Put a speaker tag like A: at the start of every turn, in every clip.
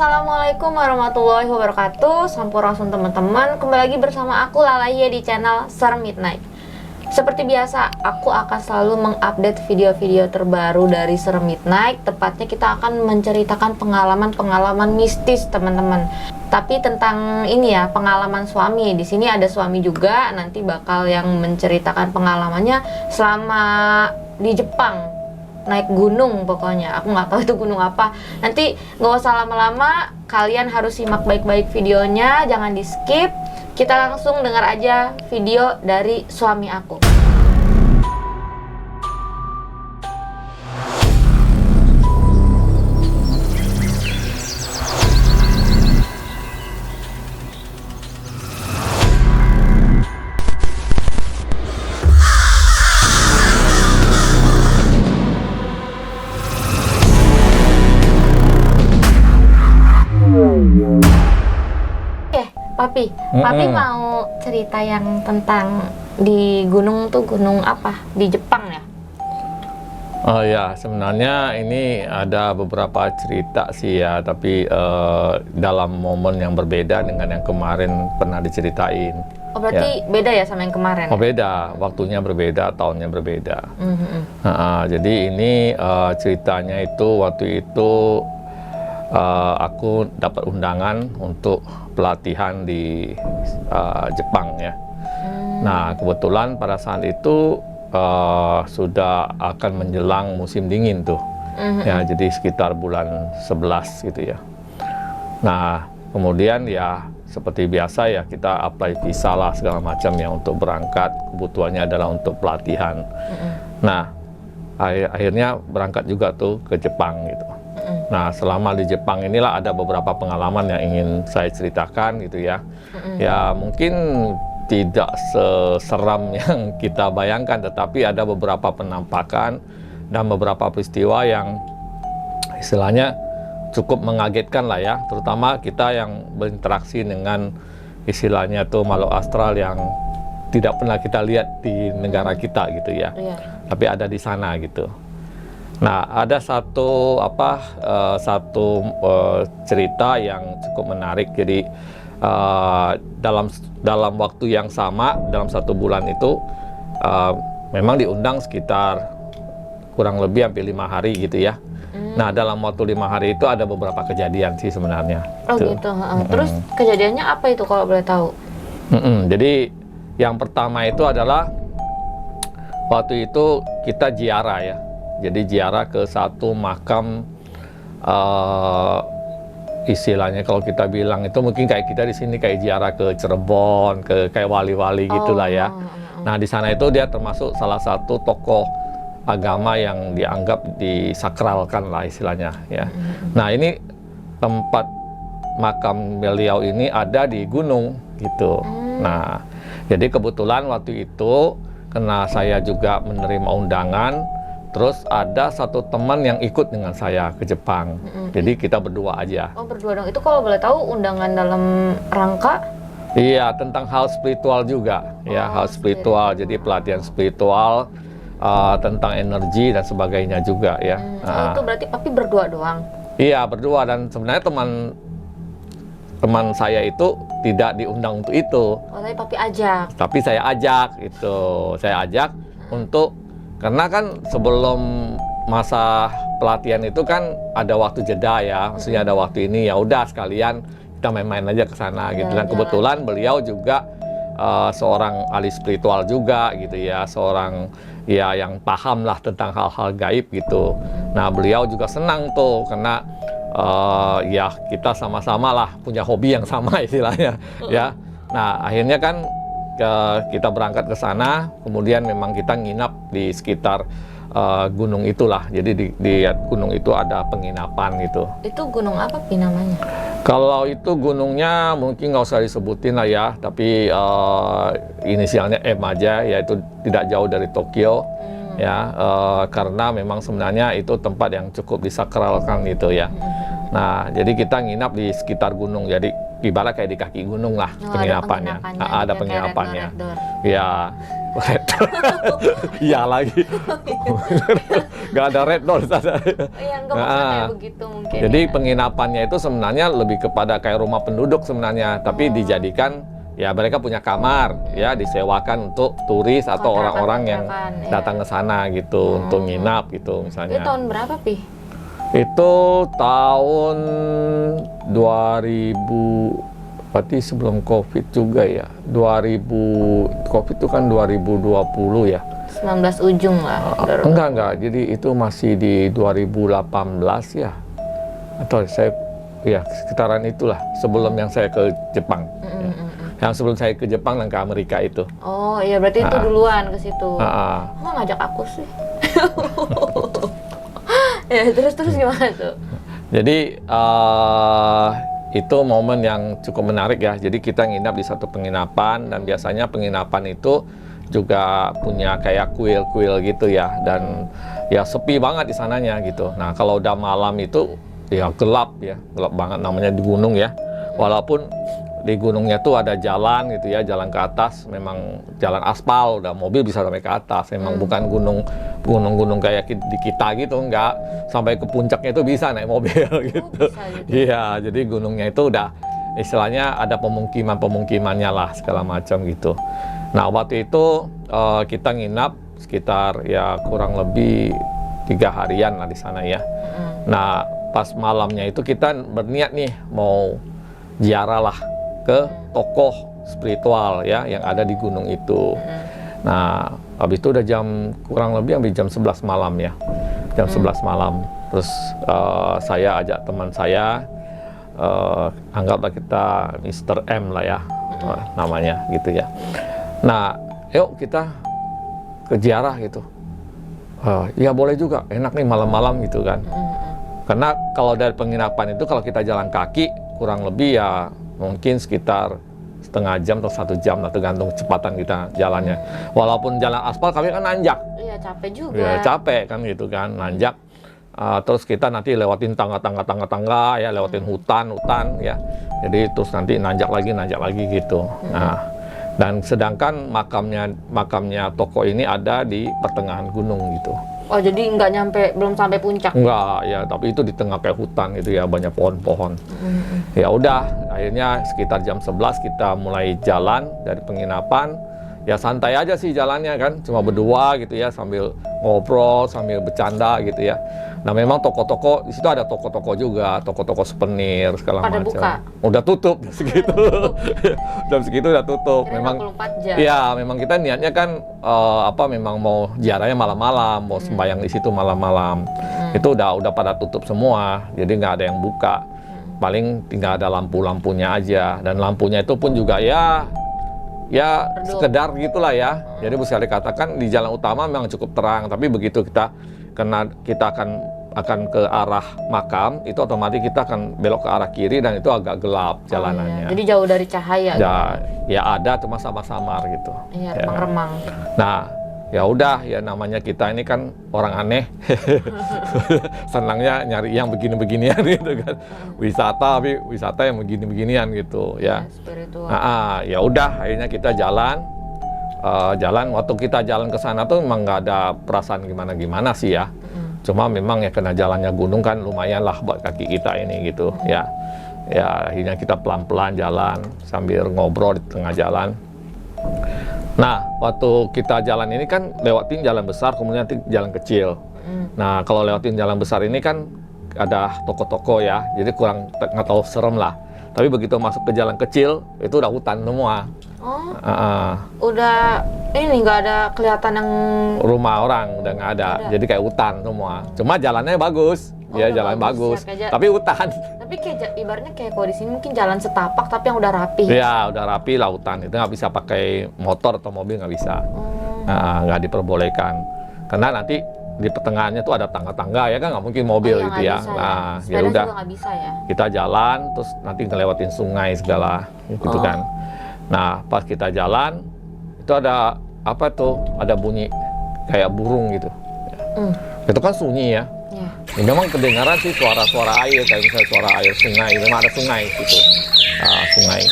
A: Assalamualaikum warahmatullahi wabarakatuh. Sampurasun teman-teman. Kembali lagi bersama aku Lalahia di channel Serem Midnight. Seperti biasa, aku akan selalu mengupdate video-video terbaru dari Serem Midnight. Tepatnya kita akan menceritakan pengalaman-pengalaman mistis, teman-teman. Tapi tentang ini ya, pengalaman suami. Di sini ada suami juga, nanti bakal yang menceritakan pengalamannya selama di Jepang. Naik gunung pokoknya, aku nggak tahu itu gunung apa. Nanti nggak usah lama-lama, kalian harus simak baik-baik videonya, jangan di skip. Kita langsung dengar aja video dari suami aku. Papi mau cerita yang tentang di gunung tuh, gunung apa? Di Jepang ya?
B: Oh ya, sebenarnya ini ada beberapa cerita sih ya, tapi dalam momen yang berbeda dengan yang kemarin pernah diceritain.
A: Oh berarti ya. Beda ya sama yang kemarin?
B: Oh beda, waktunya berbeda, tahunnya berbeda. Jadi ini ceritanya itu waktu itu aku dapat undangan untuk pelatihan di Jepang ya. Nah kebetulan pada saat itu sudah akan menjelang musim dingin tuh, ya jadi sekitar bulan 11 gitu ya. Nah kemudian ya seperti biasa ya kita apply visa lah segala macam ya untuk berangkat, kebutuhannya adalah untuk pelatihan. Nah akhirnya berangkat juga tuh ke Jepang gitu. Nah selama di Jepang inilah ada beberapa pengalaman yang ingin saya ceritakan gitu ya. Ya mungkin tidak seseram yang kita bayangkan, tetapi ada beberapa penampakan dan beberapa peristiwa yang istilahnya cukup mengagetkan lah ya. Terutama kita yang berinteraksi dengan istilahnya tuh makhluk astral yang tidak pernah kita lihat di negara kita gitu ya. Tapi ada di sana gitu. Nah, ada satu cerita yang cukup menarik. Jadi dalam waktu yang sama, dalam 1 bulan itu memang diundang sekitar kurang lebih hampir 5 hari gitu ya. Nah, dalam waktu 5 hari itu ada beberapa kejadian sih sebenarnya.
A: Oh gitu. Terus kejadiannya apa itu kalau boleh tahu?
B: Jadi yang pertama itu adalah waktu itu kita ziarah ya. Jadi ziarah ke satu makam, istilahnya kalau kita bilang itu mungkin kayak kita di sini kayak ziarah ke Cirebon, ke kayak wali-wali gitulah ya. Nah di sana itu dia termasuk salah satu tokoh agama yang dianggap disakralkan lah istilahnya ya. Nah ini tempat makam beliau ini ada di gunung gitu. Nah jadi kebetulan waktu itu karena saya juga menerima undangan. Terus ada satu teman yang ikut dengan saya ke Jepang. Jadi kita berdua aja. Oh
A: berdua dong. Itu kalau boleh tahu undangan dalam rangka?
B: Iya tentang hal spiritual juga. Ya hal spiritual. Jadi pelatihan spiritual tentang energi dan sebagainya juga ya.
A: Itu berarti papi berdua doang?
B: Iya berdua, dan sebenarnya teman saya itu tidak diundang untuk itu.
A: Oh tapi papi ajak?
B: Tapi saya ajak itu. Saya ajak untuk, karena kan sebelum masa pelatihan itu kan ada waktu jeda ya, maksudnya ada waktu ini ya udah sekalian kita main-main aja ke sana gitu. Dan kebetulan beliau juga seorang ahli spiritual juga gitu ya, seorang ya yang paham lah tentang hal-hal gaib gitu. Nah beliau juga senang tuh karena ya kita sama-sama lah punya hobi yang sama istilahnya ya. Nah akhirnya kan kita berangkat ke sana, kemudian memang kita nginap di sekitar gunung itulah. Jadi di gunung itu ada penginapan gitu.
A: Itu gunung apa Pi namanya?
B: Kalau itu gunungnya mungkin nggak usah disebutin lah ya, tapi inisialnya M aja, yaitu tidak jauh dari Tokyo ya, karena memang sebenarnya itu tempat yang cukup disakralkan gitu ya. Nah jadi kita nginap di sekitar gunung, jadi ibarat kayak di kaki gunung lah penginapannya. Ada penginapannya. Ya, Iya lagi. Nggak ada red door di sana.
A: Iya, nggak maksudnya kayak begitu mungkin.
B: Jadi
A: ya.
B: penginapannya itu sebenarnya lebih kepada kayak rumah penduduk sebenarnya, tapi dijadikan ya mereka punya kamar ya, disewakan untuk turis atau orang-orang yang
A: Kontrakan,
B: datang ke sana gitu untuk nginap gitu
A: Itu
B: misalnya.
A: tahun berapa, Pi?
B: Itu tahun 2000, berarti sebelum COVID juga ya. 2000, COVID itu kan 2020 ya.
A: 19 ujung lah.
B: Enggak. Jadi itu masih di 2018 ya. Atau saya, ya sekitaran itulah sebelum yang saya ke Jepang. Ya. Yang sebelum saya ke Jepang dan ke Amerika itu.
A: Oh iya, berarti itu duluan ke situ. Nggak ngajak aku sih. Ya, terus gimana tuh?
B: Jadi itu momen yang cukup menarik ya. Jadi kita nginap di satu penginapan dan biasanya penginapan itu juga punya kayak kuil-kuil gitu ya, dan ya sepi banget di sananya gitu. Nah kalau udah malam itu ya gelap banget, namanya di gunung ya. Walaupun di gunungnya tuh ada jalan gitu ya, jalan ke atas, memang jalan aspal, udah mobil bisa sampai ke atas. Memang bukan gunung kayak di kita gitu, enggak. Sampai ke puncaknya itu bisa naik mobil gitu. Iya, jadi gunungnya itu udah istilahnya ada pemukimannya lah segala macam gitu. Nah waktu itu kita nginap sekitar ya kurang lebih 3 harian lah di sana ya. Nah pas malamnya itu kita berniat nih mau ziarah lah ke tokoh spiritual ya yang ada di gunung itu. Nah habis itu udah kurang lebih sampai jam 11 malam ya, jam 11 malam. Terus saya ajak teman saya, anggaplah kita Mr. M lah ya namanya gitu ya. Nah yuk kita ke ziarah gitu. Ya boleh juga, enak nih malam-malam gitu kan. Karena kalau dari penginapan itu kalau kita jalan kaki kurang lebih ya mungkin sekitar setengah jam atau 1 jam lah, tergantung kecepatan kita jalannya. Walaupun jalan aspal kami kan nanjak.
A: Iya, capek juga.
B: Ya, capek kan gitu kan, nanjak. Terus kita nanti lewatin tangga ya, lewatin hutan ya. Jadi terus nanti nanjak lagi gitu. Nah, dan sedangkan makamnya tokoh ini ada di pertengahan gunung gitu.
A: Oh, jadi belum sampai puncak?
B: Enggak, ya, tapi itu di tengah kayak hutan gitu ya, banyak pohon-pohon. Ya udah, akhirnya sekitar jam 11 kita mulai jalan dari penginapan. Ya santai aja sih jalannya kan, cuma berdua gitu ya, sambil ngobrol, sambil bercanda gitu ya. Nah memang toko-toko, di situ ada toko-toko juga, toko-toko souvenir segala macam.
A: Buka?
B: Udah tutup jam segitu. Jam segitu udah tutup.
A: Kira
B: memang
A: 24 jam.
B: Iya, memang kita niatnya kan memang mau ziarahnya malam-malam, mau sembahyang di situ malam-malam. Itu udah pada tutup semua, jadi nggak ada yang buka. Paling tinggal ada lampu-lampunya aja, dan lampunya itu pun juga ya sekedar gitulah ya. Jadi bisa dikatakan di jalan utama memang cukup terang, tapi begitu kita akan ke arah makam, itu otomatis kita akan belok ke arah kiri dan itu agak gelap jalanannya.
A: Iya. Jadi jauh dari cahaya.
B: Ya ada, cuma samar-samar gitu.
A: Iya,
B: ya.
A: remang-remang.
B: Nah, ya udah ya namanya kita ini kan orang aneh. Senangnya nyari yang begini-beginian gitu kan. Wisata yang begini-beginian gitu ya.
A: Spiritual.
B: Nah, ya udah akhirnya kita jalan waktu kita jalan ke sana tuh memang nggak ada perasaan gimana-gimana sih ya. Cuma memang ya kena jalannya gunung kan lumayan lah buat kaki kita ini gitu ya. Ya akhirnya kita pelan-pelan jalan sambil ngobrol di tengah jalan. Nah waktu kita jalan ini kan lewatin jalan besar, kemudian nanti jalan kecil. Nah kalau lewatin jalan besar ini kan ada toko-toko ya, jadi kurang nggak tahu serem lah. Tapi begitu masuk ke jalan kecil itu udah hutan semua.
A: Oh, udah ini nggak ada kelihatan yang
B: rumah orang, udah nggak ada. Jadi kayak hutan semua. Cuma jalannya bagus, ya jalan bagus.
A: Ya,
B: tapi hutan.
A: Tapi kayak ibaratnya kayak kalau di sini mungkin jalan setapak tapi yang udah rapi.
B: Ya udah rapi lah hutan. Itu nggak bisa pakai motor atau mobil, nggak bisa. Nggak diperbolehkan. Karena nanti di pertengahannya tuh ada tangga-tangga ya kan, nggak mungkin mobil gitu ya. Nah ya udah kita jalan terus nanti ngelewatin sungai segala gitu kan. Nah pas kita jalan itu ada apa tuh, ada bunyi kayak burung gitu. Itu kan sunyi ya. Ya memang kedengaran sih suara-suara air, kayak misalnya suara air sungai. Memang ada sungai gitu, sungai.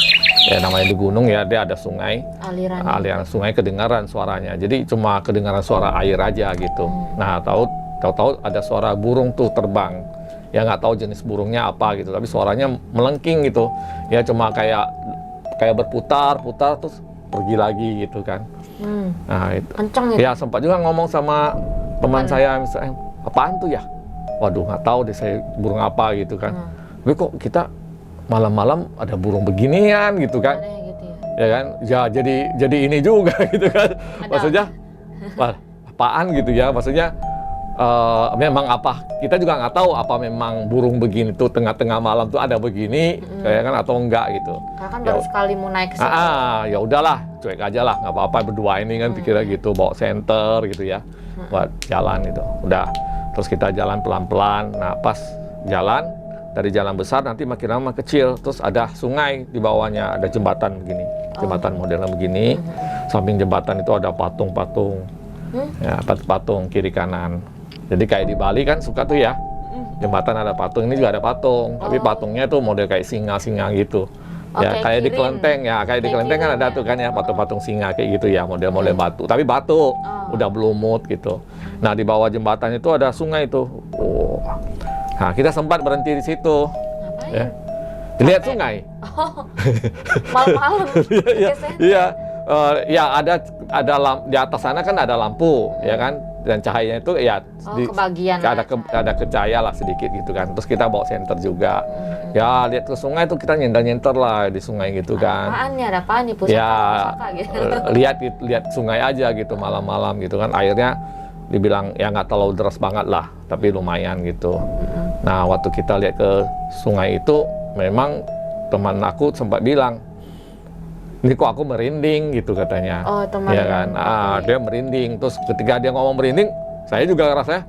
B: Ya namanya di gunung ya, dia ada sungai,
A: Alirannya.
B: aliran sungai kedengaran suaranya. Jadi cuma kedengaran suara air aja gitu. Nah tahu-tahu ada suara burung tuh terbang. Ya nggak tahu jenis burungnya apa gitu, tapi suaranya melengking gitu. Ya cuma kayak berputar-putar terus pergi lagi gitu kan. Nah itu.
A: Kenceng gitu.
B: Ya sempat juga ngomong sama teman saya misalnya, apaan tuh ya? Waduh nggak tahu deh saya burung apa gitu kan. Tapi kok kita malam-malam ada burung beginian gitu kan?
A: Aneh gitu ya.
B: Ya kan? Ya jadi ini juga gitu kan. Maksudnya, wah, apaan gitu ya? Maksudnya memang apa? Kita juga nggak tahu apa memang burung begini tuh tengah-tengah malam tuh ada begini, kayak kan atau enggak gitu.
A: Karena kan baru sekali mau naik ke sini.
B: Ya udahlah, cuek aja lah, nggak apa-apa berdua ini kan pikirnya gitu, bawa senter gitu ya, buat jalan itu. Udah, terus kita jalan pelan-pelan. Nah pas jalan dari jalan besar nanti makin lama kecil, terus ada sungai di bawahnya, ada jembatan begini, jembatan modelnya begini. Samping jembatan itu ada patung-patung, ya patung kiri kanan. Jadi kayak di Bali kan suka tuh ya, jembatan ada patung, ini juga ada patung, tapi patungnya tuh model kayak singa-singa gitu. Ya kayak di Kelenteng ya, kayak di Kelenteng kan ada tuh kan ya patung-patung singa kayak gitu ya, model-model batu, tapi batu, udah belumut gitu. Nah di bawah jembatan itu ada sungai tuh. Nah kita sempat berhenti di situ.
A: Ngapain?
B: Ya. Lihat sungai.
A: Malam-malam.
B: Iya. Ya ada di atas sana kan ada lampu ya kan, dan cahayanya itu ya
A: kebagian
B: ada kecahaya lah sedikit gitu kan. Terus kita bawa senter juga. Ya lihat ke sungai tuh kita nyenter lah di sungai gitu kan.
A: Apaan nih, ada apaan nih, pusaka gitu.
B: lihat sungai aja gitu malam-malam gitu kan. Airnya dibilang ya nggak terlalu deras banget lah, tapi lumayan gitu. Nah waktu kita lihat ke sungai itu, memang teman aku sempat bilang, ini kok aku merinding gitu katanya.
A: Oh, teman.
B: Ya kan, dia merinding. Terus ketika dia ngomong merinding, saya juga ngerasa,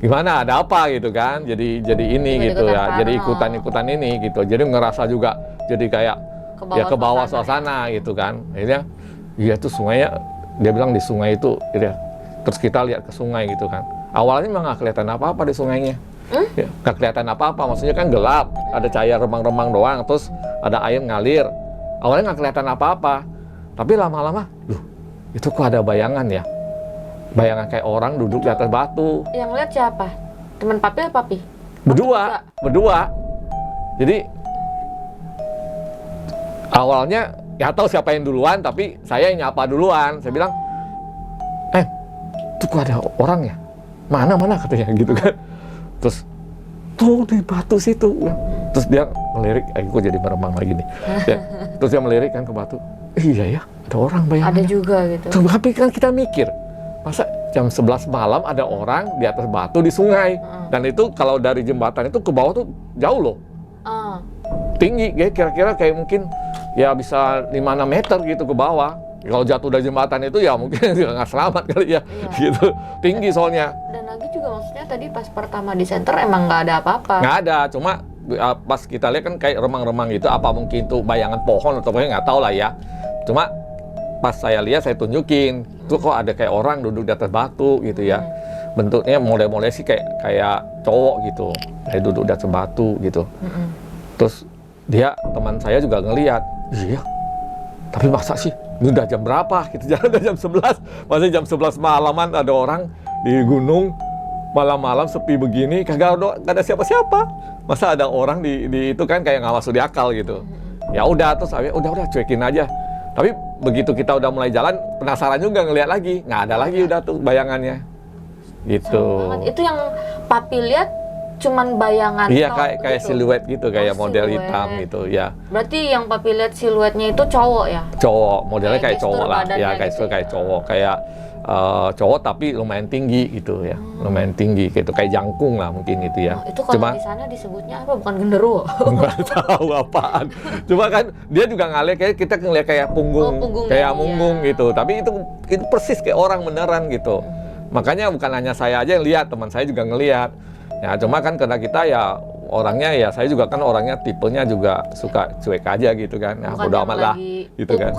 B: gimana, ada apa gitu kan? Jadi ini gitu ya, jadi ikutan ini gitu. Jadi ngerasa juga, jadi kayak ke bawah suasana gitu kan. Akhirnya, iya tuh sungainya, dia bilang di sungai itu, ya. Terus kita lihat ke sungai gitu kan. Awalnya memang nggak kelihatan apa-apa di sungainya. Ya, nggak kelihatan apa-apa, maksudnya kan gelap, ada cahaya remang-remang doang, terus ada air ngalir. Awalnya nggak kelihatan apa-apa, tapi lama-lama, itu kok ada bayangan ya? Bayangan kayak orang duduk di atas batu.
A: Yang lihat siapa? Teman papi atau papi?
B: Berdua. Jadi awalnya nggak tahu siapa yang duluan, tapi saya yang nyapa duluan. Saya bilang, itu kok ada orang ya? Mana katanya gitu kan? Terus tuh di batu situ. Terus dia melirik, aku jadi meremang lagi nih. Terus dia melirik kan ke batu. Iya ya, ada orang bayangannya.
A: Ada juga gitu.
B: Tapi kan kita mikir, masa jam 11 malam ada orang di atas batu di sungai. Dan itu kalau dari jembatan itu ke bawah tuh jauh loh. Tinggi, kira-kira kayak mungkin ya bisa 5-6 meter gitu ke bawah. Kalau jatuh dari jembatan itu ya mungkin nggak selamat kali ya. Gitu. Tinggi soalnya.
A: Dan lagi juga maksudnya tadi pas pertama di center emang nggak ada apa-apa.
B: Nggak ada, cuma pas kita lihat kan kayak remang-remang gitu, apa mungkin itu bayangan pohon atau pokoknya nggak tahu lah ya. Cuma pas saya lihat, saya tunjukin, tuh kok ada kayak orang duduk di atas batu gitu ya. Bentuknya model-model sih kayak cowok gitu, kayak duduk di atas batu gitu. Terus teman saya juga ngelihat, iya, tapi masa sih, ini udah jam berapa? Kita jalan udah jam 11, masih jam 11 malaman ada orang di gunung, malam-malam sepi begini, kagak ada siapa-siapa. Masa ada orang di itu kan kayak nggak masuk di akal gitu. Ya udah, terus udah cuekin aja. Tapi begitu kita udah mulai jalan, penasaran juga ngelihat lagi, nggak ada lagi udah tuh bayangannya. Gitu.
A: Itu yang papi lihat cuman bayangan.
B: Iya, kayak gitu. Siluet gitu, kayak model hitam gitu ya.
A: Berarti yang papi lihat siluetnya itu cowok ya?
B: Cowok, modelnya kayak cowok lah. Ya kayak
A: gitu
B: kayak cowok, kayak cowok tapi lumayan tinggi gitu ya. Lumayan tinggi gitu, kayak jangkung lah mungkin gitu ya.
A: Itu kalau di sana disebutnya apa? Bukan genderuwo?
B: Nggak tahu apaan. Cuma kan dia juga ngalir, kayak kita ngeliat kayak punggung, kayak munggung gitu. Tapi itu persis kayak orang beneran gitu. Makanya bukan hanya saya aja yang lihat, teman saya juga ngelihat. Ya cuma kan karena kita ya orangnya ya, saya juga kan orangnya tipenya juga suka cuek aja gitu kan. Ya bodo amat lah gitu kan.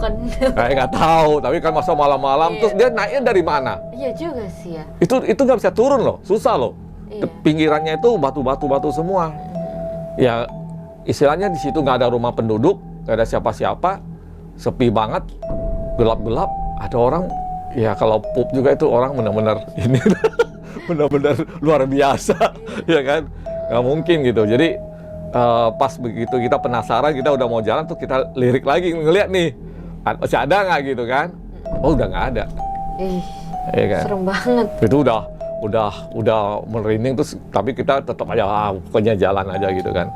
B: Kayak nggak tahu, tapi kan masa malam-malam terus dia naiknya dari mana?
A: Iya juga sih ya.
B: Itu nggak bisa turun loh, susah loh. Pinggirannya itu batu semua. Ya istilahnya di situ nggak ada rumah penduduk, nggak ada siapa-siapa, sepi banget, gelap-gelap. Ada orang, ya kalau pup juga itu orang benar-benar ini, benar-benar luar biasa, ya kan? Nggak mungkin gitu. Jadi pas begitu kita penasaran, kita udah mau jalan tuh kita lirik lagi ngeliat nih, masih ada nggak gitu kan? Oh udah nggak ada.
A: Ih,
B: Ya kan?
A: serem banget.
B: Itu udah merinding terus, tapi kita tetap aja pokoknya jalan aja gitu kan.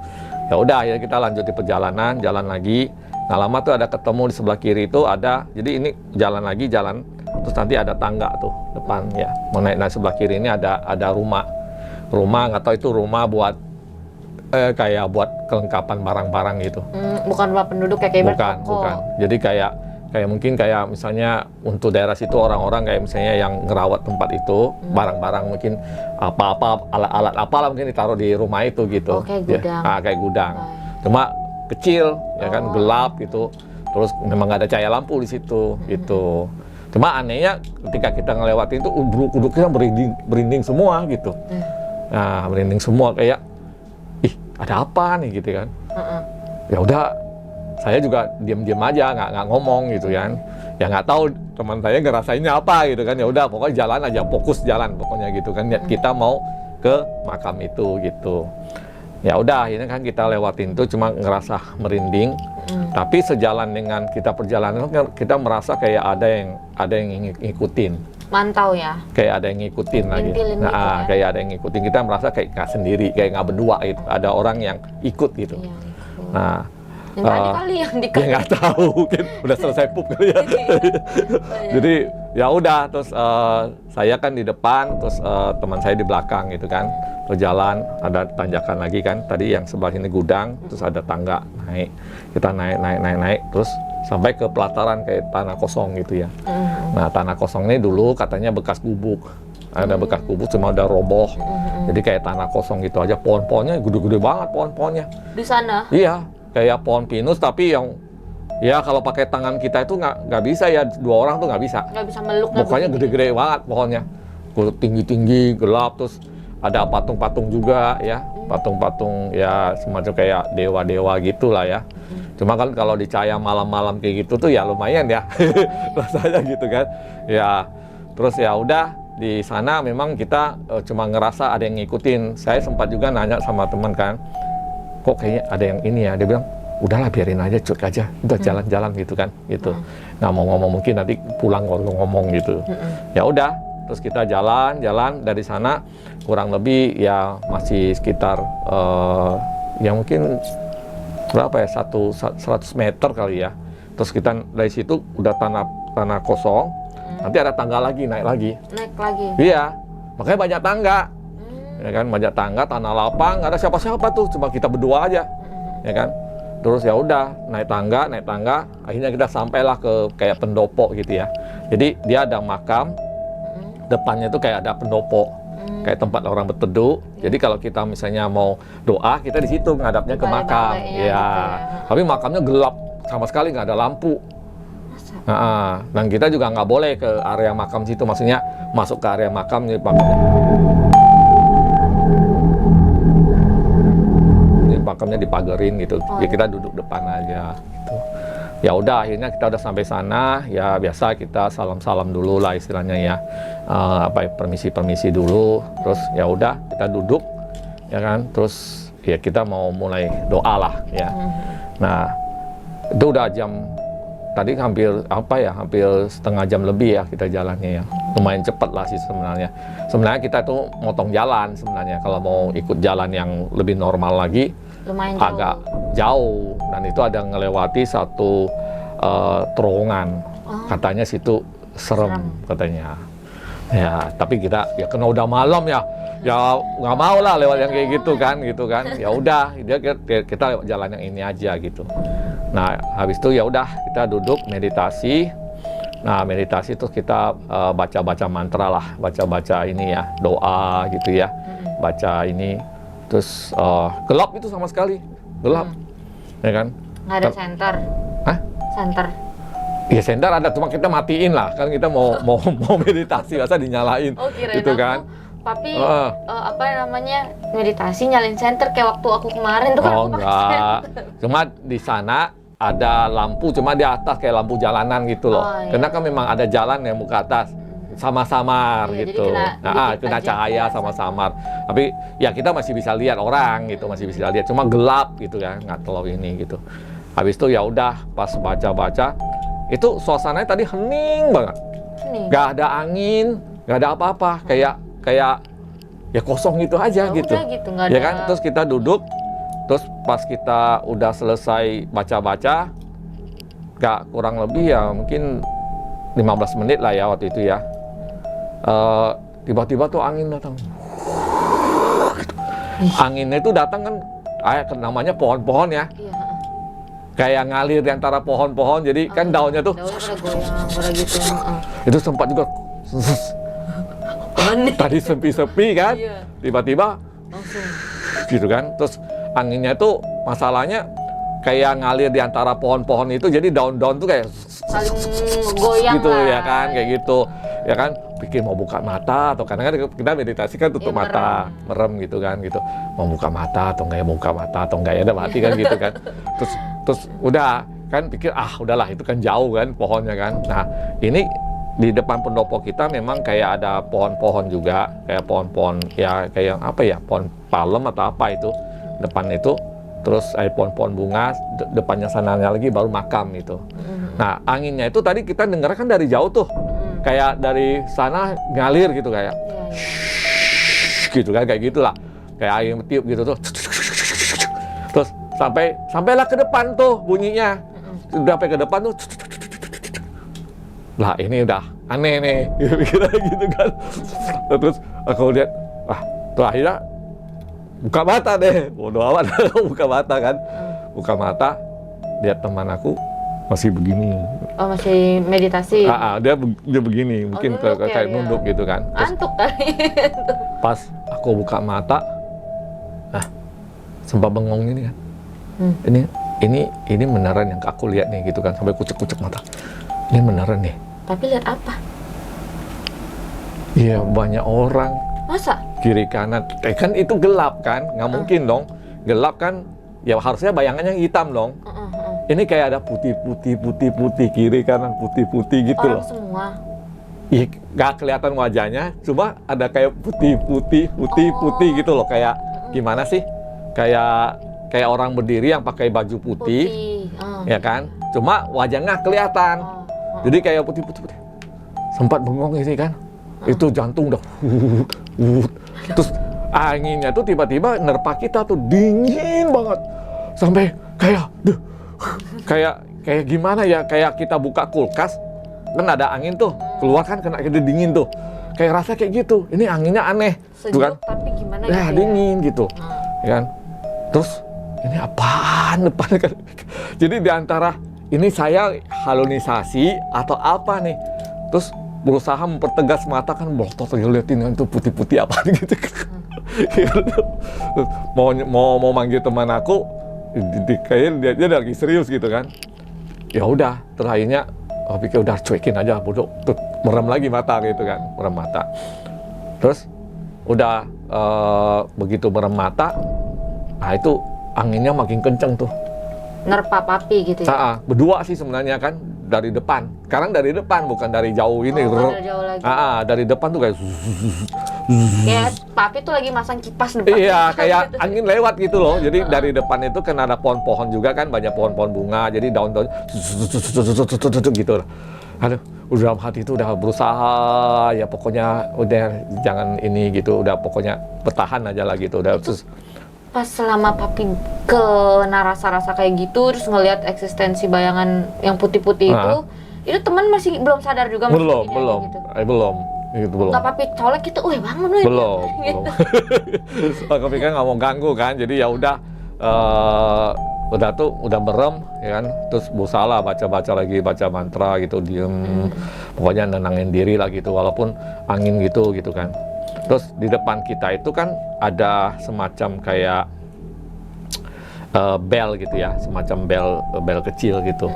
B: Ya udah ya kita lanjut di perjalanan, jalan lagi. Nggak lama tuh ada ketemu di sebelah kiri itu ada, jadi ini jalan lagi jalan, terus nanti ada tangga tuh depan ya. Mau naik sebelah kiri ini ada rumah nggak tahu itu rumah buat kayak buat kelengkapan barang-barang gitu.
A: Bukan rumah penduduk kayak
B: Bukan. Jadi kayak mungkin kayak misalnya untuk daerah situ orang-orang kayak misalnya yang ngerawat tempat itu, barang-barang mungkin apa-apa, alat-alat apalah mungkin ditaruh di rumah itu gitu.
A: Oh, kayak gudang.
B: Ya, kayak gudang. Cuma kecil, ya kan, gelap gitu. Terus memang nggak ada cahaya lampu di situ gitu. Cuma anehnya ketika kita ngelewatin itu bulu kuduk kita berinding semua gitu. Nah, merinding semua kayak, ih ada apa nih gitu kan. Ya udah, saya juga diam-diam aja, nggak ngomong gitu kan. Ya nggak tahu teman saya ngerasainnya apa gitu kan. Ya udah pokoknya jalan aja, fokus jalan pokoknya gitu kan. Kita mau ke makam itu gitu. Ya udah, ini kan kita lewatin itu cuma ngerasa merinding. Tapi sejalan dengan kita perjalanan kita merasa kayak ada yang ngikutin.
A: Mantau ya.
B: Kayak ada yang ngikutin lagi.
A: Ngintilin gitu ya.
B: Kayak ada yang ngikutin. Kita merasa kayak nggak sendiri, kayak nggak berdua gitu. Ada orang yang ikut gitu.
A: Iya,
B: Nah,
A: yang tadi kali yang
B: ya nggak tahu, mungkin udah selesai pup kali ya. Jadi ya udah, terus saya kan di depan, terus teman saya di belakang gitu kan. Terus jalan, ada tanjakan lagi kan. Tadi yang sebelah sini gudang, terus ada tangga naik. Kita naik, terus sampai ke pelataran kayak tanah kosong gitu ya. Nah, tanah kosong ini dulu katanya bekas gubuk. Ada bekas gubuk cuma udah roboh. Jadi kayak tanah kosong gitu aja. Pohon-pohonnya gede-gede banget pohon-pohonnya.
A: Di sana?
B: Iya, kayak pohon pinus tapi yang ya kalau pakai tangan kita itu nggak bisa ya, dua orang tuh nggak bisa.
A: Nggak bisa meluk.
B: Pokoknya gede-gede banget pohonnya. Tinggi-tinggi, gelap, terus ada patung-patung juga ya. Patung-patung ya semacam kayak dewa-dewa gitulah ya. Cuma kan kalau di cahaya malam-malam kayak gitu tuh ya lumayan ya. Rasanya gitu kan. Ya, terus ya udah di sana memang kita cuma ngerasa ada yang ngikutin. Saya sempat juga nanya sama teman kan, kok kayaknya ada yang ini ya. Dia bilang, udahlah biarin aja, cuk aja, udah jalan-jalan gitu kan, gitu. Nggak mau ngomong, mungkin nanti pulang kalau ngomong gitu. Ya udah, terus kita jalan dari sana kurang lebih ya masih sekitar ya mungkin berapa ya, 100 meter kali ya. Terus kita dari situ udah tanah kosong, nanti ada tangga lagi, naik lagi. Iya, makanya banyak tangga. Ya kan, banyak tangga, tanah lapang, nggak ada siapa-siapa tuh, cuma kita berdua aja, ya kan. Terus ya udah naik tangga, akhirnya kita sampailah ke kayak pendopo gitu ya. Jadi dia ada makam, depannya tuh kayak ada pendopo, kayak tempat orang berteduh. Jadi kalau kita misalnya mau doa, kita di situ ngadapnya ke makam, ya.
A: Gitu ya.
B: Tapi makamnya gelap, sama sekali nggak ada lampu. Dan kita juga nggak boleh ke area makam situ, maksudnya masuk ke area makam makamnya dipagerin gitu. Ya kita duduk depan aja gitu. Ya udah, akhirnya kita udah sampai sana. Ya biasa kita salam-salam dulu lah istilahnya ya. Permisi dulu. Terus ya udah kita duduk, ya kan. Terus ya kita mau mulai doa lah ya. Nah, itu udah tadi hampir setengah jam lebih ya kita jalannya ya. Lumayan cepat lah sih sebenarnya. Sebenarnya kita tuh motong jalan sebenarnya. Kalau mau ikut jalan yang lebih normal lagi,
A: lumayan
B: agak jauh. Dan itu ada ngelewati satu terowongan. Katanya situ serem katanya. Ya, tapi kita ya kena udah malam ya. Ya nggak mau lah lewat yang kayak gitu kan. Ya udah, kita lewat jalan yang ini aja gitu. Nah, habis itu ya udah kita duduk meditasi. Nah, meditasi itu kita baca-baca mantra lah, baca-baca ini ya, doa gitu ya. Baca ini, terus gelap itu sama sekali, gelap. Ya kan?
A: Nggak ada senter.
B: Hah?
A: Senter.
B: Ya senter ada, cuma kita matiin lah, kan kita mau meditasi, masa dinyalain.
A: Oh, kirain
B: gitu kan.
A: Tapi meditasi nyalain senter kayak waktu aku kemarin tuh kan aku pakai
B: enggak.
A: senter.
B: Cuma di sana ada lampu, cuma di atas kayak lampu jalanan gitu loh.
A: Oh, iya.
B: Karena kan memang ada jalan yang ke atas sama-samar
A: Iya,
B: gitu.
A: jadi
B: Kena
A: aja
B: cahaya
A: biasa.
B: sama-samar. Tapi ya kita masih bisa lihat orang gitu, masih bisa lihat. Cuma gelap gitu kan, nggak terlalu ini gitu. Habis itu ya udah pas baca-baca, itu suasananya tadi hening banget.
A: Nih.
B: Nggak ada angin, nggak ada apa-apa. Kayak ya kosong gitu aja
A: Ya
B: gitu.
A: udah gitu, nggak
B: Ya
A: ada.
B: kan, terus kita duduk, terus pas kita udah selesai baca-baca, nggak kurang lebih ya mungkin 15 menit lah ya waktu itu ya. Tiba-tiba tuh angin datang. Gitu. Anginnya itu datang kan, namanya pohon-pohon ya,
A: Iya.
B: kayak ngalir di antara pohon-pohon, jadi kan daunnya tuh
A: Daunnya pada goyang, pada gitu.
B: itu sempat juga
A: Aneh.
B: tadi sepi-sepi kan,
A: Iya.
B: tiba-tiba
A: Langsung.
B: gitu kan, terus anginnya tuh masalahnya kayak ngalir di antara pohon-pohon itu, jadi daun-daun tuh kayak
A: Saling goyang
B: gitu
A: lah.
B: ya kan, kayak gitu ya kan, pikir mau buka mata atau kadang-kadang kita meditasi kan tutup
A: Iya,
B: mata, merem gitu kan, gitu mau buka mata atau enggak ya, mau buka mata atau enggak ya, ada mati kan gitu kan, terus udah kan pikir udahlah itu kan jauh kan pohonnya kan. Nah ini di depan pendopo kita memang kayak ada pohon-pohon juga, kayak pohon-pohon ya kayak apa ya, pohon palem atau apa itu depan itu, terus ada pohon-pohon bunga, depannya sananya lagi baru makam itu. Nah anginnya itu tadi kita dengar kan dari jauh tuh, kayak dari sana ngalir gitu kayak
A: Iya.
B: gitu kan, kayak gitulah, kayak angin tiup gitu tuh, terus sampailah ke depan tuh bunyinya, udah sampai ke depan tuh, lah ini udah aneh nih, kira gitu kan. Terus aku lihat, tuh akhirnya buka mata deh, bodo amat, buka mata kan, buka mata, lihat teman aku masih begini.
A: Oh, masih meditasi.
B: Dia begini, mungkin
A: nunduk ya
B: kayak
A: dia.
B: nunduk gitu kan. Terus
A: Antuk kali.
B: pas aku buka mata, sempat bengong ini kan. Ini beneran yang aku lihat nih gitu kan, sampai kucek-kucek mata. Ini beneran nih.
A: Tapi lihat apa?
B: Iya, banyak orang
A: Masa?
B: kiri kanan. Kan itu gelap kan, nggak mungkin dong. Gelap kan, ya harusnya bayangannya hitam dong. Ini kayak ada putih kiri kanan putih gitu
A: Orang
B: loh.
A: semua.
B: Ih, nggak kelihatan wajahnya, cuma ada kayak putih gitu loh, kayak gimana sih? Kayak orang berdiri yang pakai baju putih. Ya kan? Cuma wajahnya kelihatan. Jadi kayak putih. Sempat bengong ini kan. Itu jantung udah terus anginnya tuh tiba-tiba nerpa kita tuh dingin banget. Sampai kayak gimana ya, kayak kita buka kulkas kan ada angin tuh, keluar kan kena kita dingin tuh. Kayak rasa kayak gitu. Ini anginnya aneh.
A: Sejuk
B: tuh kan?
A: tapi gimana
B: Ya,
A: gitu
B: dingin gitu. Ya kan? Terus ini apaan depannya kan? Jadi di antara ini saya halusinasi atau apa nih? Terus berusaha mempertegas mata kan, belotot liatin itu putih-putih apa gitu. mau manggil teman aku, kayaknya dia lagi serius gitu kan. Ya udah, terakhirnya aku pikir udah cuekin aja, bodoh. Tuh, merem lagi mata gitu kan, merem mata. Terus udah begitu merem mata, itu anginnya makin kenceng tuh.
A: Nerpa papi gitu ya?
B: Berdua sih sebenarnya kan, dari depan. Sekarang dari depan, bukan dari jauh ini.
A: Dari jauh lagi.
B: Dari depan tuh kayak
A: Kayak papi tuh lagi masang kipas depan.
B: iya, kayak angin lewat gitu loh. Jadi dari depan itu kan ada pohon-pohon juga kan, banyak pohon-pohon bunga. Jadi daun-daun gitu. Aduh, udah dalam hati itu udah berusaha, ya pokoknya udah jangan ini gitu, udah pokoknya bertahan aja lah gitu. Udah terus
A: Pas selama papi ke rasa-rasa kayak gitu, terus ngelihat eksistensi bayangan yang putih-putih itu teman masih belum sadar juga?
B: belum.
A: Gitu.
B: Belum. Gitu, belum.
A: Nggak papi colek gitu, bangun weh.
B: Belum. Aku pikir nggak mau ganggu kan, jadi ya udah udah merem ya kan, terus berusaha lah baca lagi, baca mantra gitu, diem, pokoknya nenangin diri lah gitu, walaupun angin gitu kan. Terus di depan kita itu kan ada semacam kayak bel gitu ya, semacam bel kecil gitu.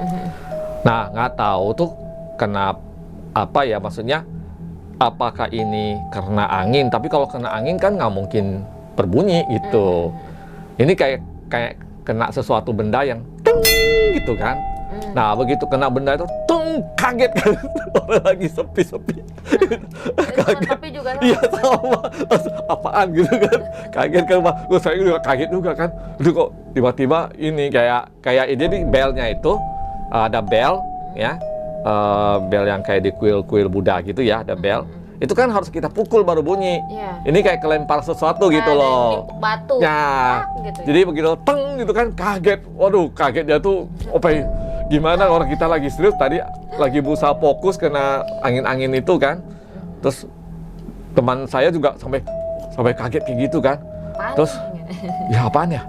B: Nah nggak tahu tuh kenapa, apa ya maksudnya, apakah ini karena angin? Tapi kalau kena angin kan nggak mungkin berbunyi gitu. Ini kayak kena sesuatu benda yang ting teng gitu kan. Nah begitu kena benda itu, teng, kaget kan, orang lagi sepi-sepi.
A: Kaget. Tapi juga sama.
B: Iya sama, terus apaan gitu kan, kaget kan, Wah, saya juga kaget juga kan. Itu kok tiba-tiba ini kayak jadi belnya itu ada bel ya, bel yang kayak di kuil Buddha gitu ya, ada bel. Itu kan harus kita pukul baru bunyi.
A: Iya.
B: Ini kayak kelempar sesuatu gitu
A: Ada yang
B: loh.
A: nimpuk batu.
B: Ya,
A: Gitu.
B: jadi begitu teng gitu kan, kaget. Waduh, kaget dia tuh. Gimana orang kita lagi serius tadi lagi berusaha fokus kena angin-angin itu kan. Terus teman saya juga sampai kaget kayak gitu kan.
A: Panik.
B: Terus ya apaan ya?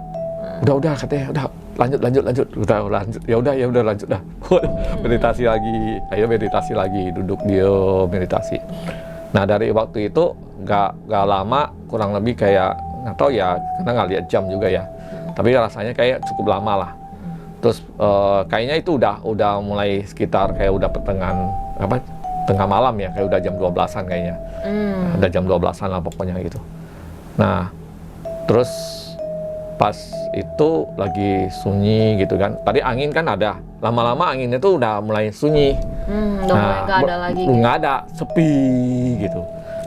B: Udah katanya, udah lanjut. Udah lanjut. Ya udah lanjut dah. Meditasi lagi. Ayo meditasi lagi, duduk dia meditasi. Nah, dari waktu itu nggak lama, kurang lebih kayak nggak tahu ya, karena nggak lihat jam juga ya. Tapi rasanya kayak cukup lama lah. Terus kayaknya itu udah mulai sekitar kayak udah tengah malam ya, kayak udah jam 12-an kayaknya. Ada jam 12-an lah pokoknya gitu. Nah, terus pas itu lagi sunyi gitu kan. Tadi angin kan ada. Lama-lama anginnya tuh udah mulai sunyi.
A: Udah mulai nggak ada lagi. Gitu.
B: Nggak ada, sepi gitu.